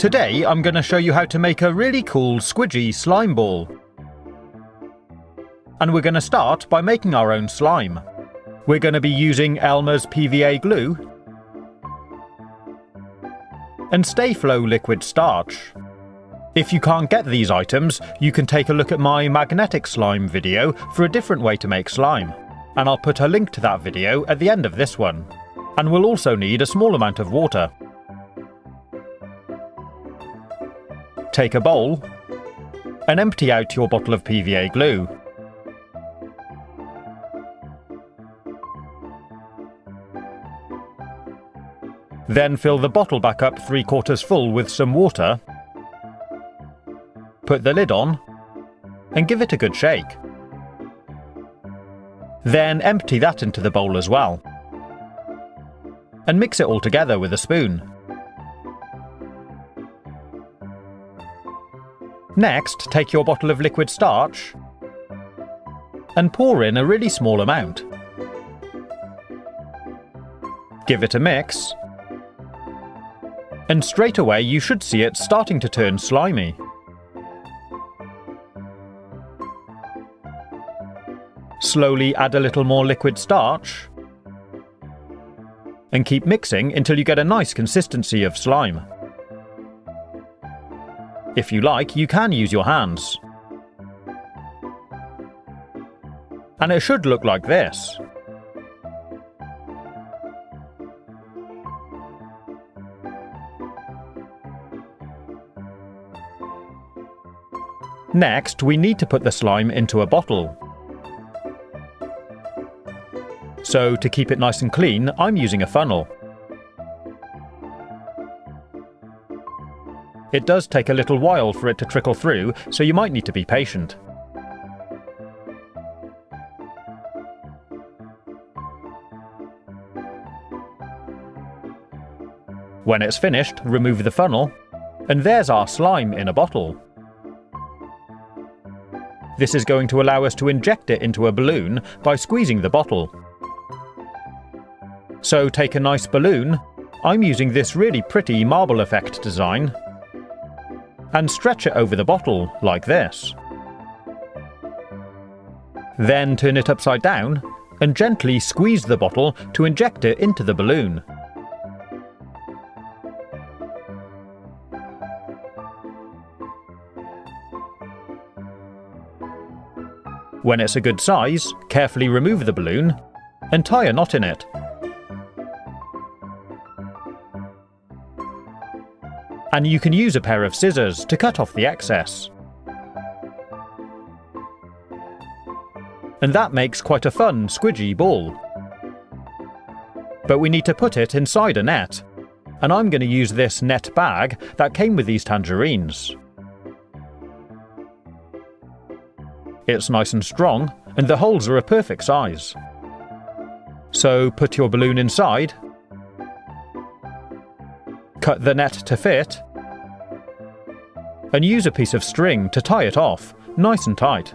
Today I'm going to show you how to make a really cool squidgy slime ball. And we're going to start by making our own slime. We're going to be using Elmers PVA glue and Stay Flo liquid starch. If you can't get these items, you can take a look at my magnetic slime video for a different way to make slime, and I'll put a link to that video at the end of this one. And we'll also need a small amount of water. Take a bowl and empty out your bottle of PVA glue. Then fill the bottle back up 3/4 full with some water. Put the lid on and give it a good shake. Then empty that into the bowl as well. And mix it all together with a spoon. Next, take your bottle of liquid starch and pour in a really small amount. Give it a mix, and straight away you should see it starting to turn slimy. Slowly add a little more liquid starch and keep mixing until you get a nice consistency of slime. If you like, you can use your hands. And it should look like this. Next, we need to put the slime into a bottle. So, to keep it nice and clean, I'm using a funnel. It does take a little while for it to trickle through, so you might need to be patient. When it's finished, remove the funnel, and there's our slime in a bottle. This is going to allow us to inject it into a balloon by squeezing the bottle. So take a nice balloon, I'm using this really pretty marble effect design, and stretch it over the bottle, like this. Then turn it upside down and gently squeeze the bottle to inject it into the balloon. When it's a good size, carefully remove the balloon and tie a knot in it. And you can use a pair of scissors to cut off the excess. And that makes quite a fun squidgy ball. But we need to put it inside a net, and I'm going to use this net bag that came with these tangerines. It's nice and strong, and the holes are a perfect size. So put your balloon inside, cut the net to fit, and use a piece of string to tie it off, nice and tight.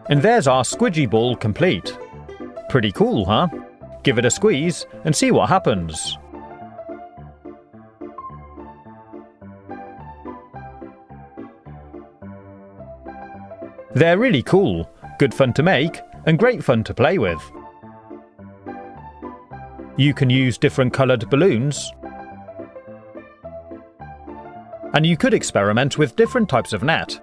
And there's our squidgy ball complete. Pretty cool, huh? Give it a squeeze and see what happens. They're really cool, good fun to make, and great fun to play with. You can use different coloured balloons, and you could experiment with different types of net.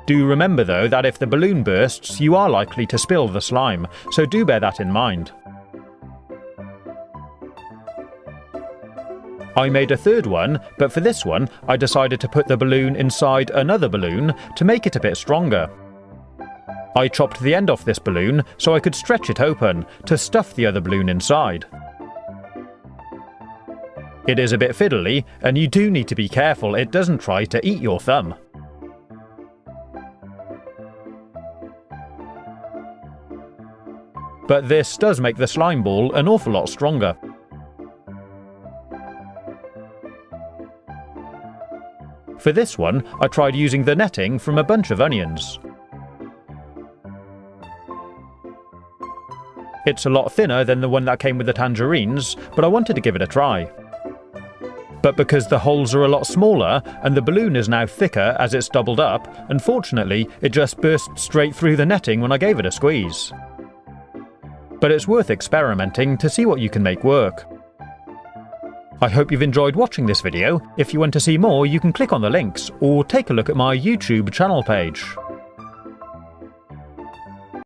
Do remember though that if the balloon bursts, you are likely to spill the slime, so do bear that in mind. I made a third one, but for this one I decided to put the balloon inside another balloon to make it a bit stronger. I chopped the end off this balloon so I could stretch it open to stuff the other balloon inside. It is a bit fiddly, and you do need to be careful it doesn't try to eat your thumb. But this does make the slime ball an awful lot stronger. For this one, I tried using the netting from a bunch of onions. It's a lot thinner than the one that came with the tangerines, but I wanted to give it a try. But because the holes are a lot smaller and the balloon is now thicker as it's doubled up, unfortunately it just burst straight through the netting when I gave it a squeeze. But it's worth experimenting to see what you can make work. I hope you've enjoyed watching this video. If you want to see more, you can click on the links or take a look at my YouTube channel page.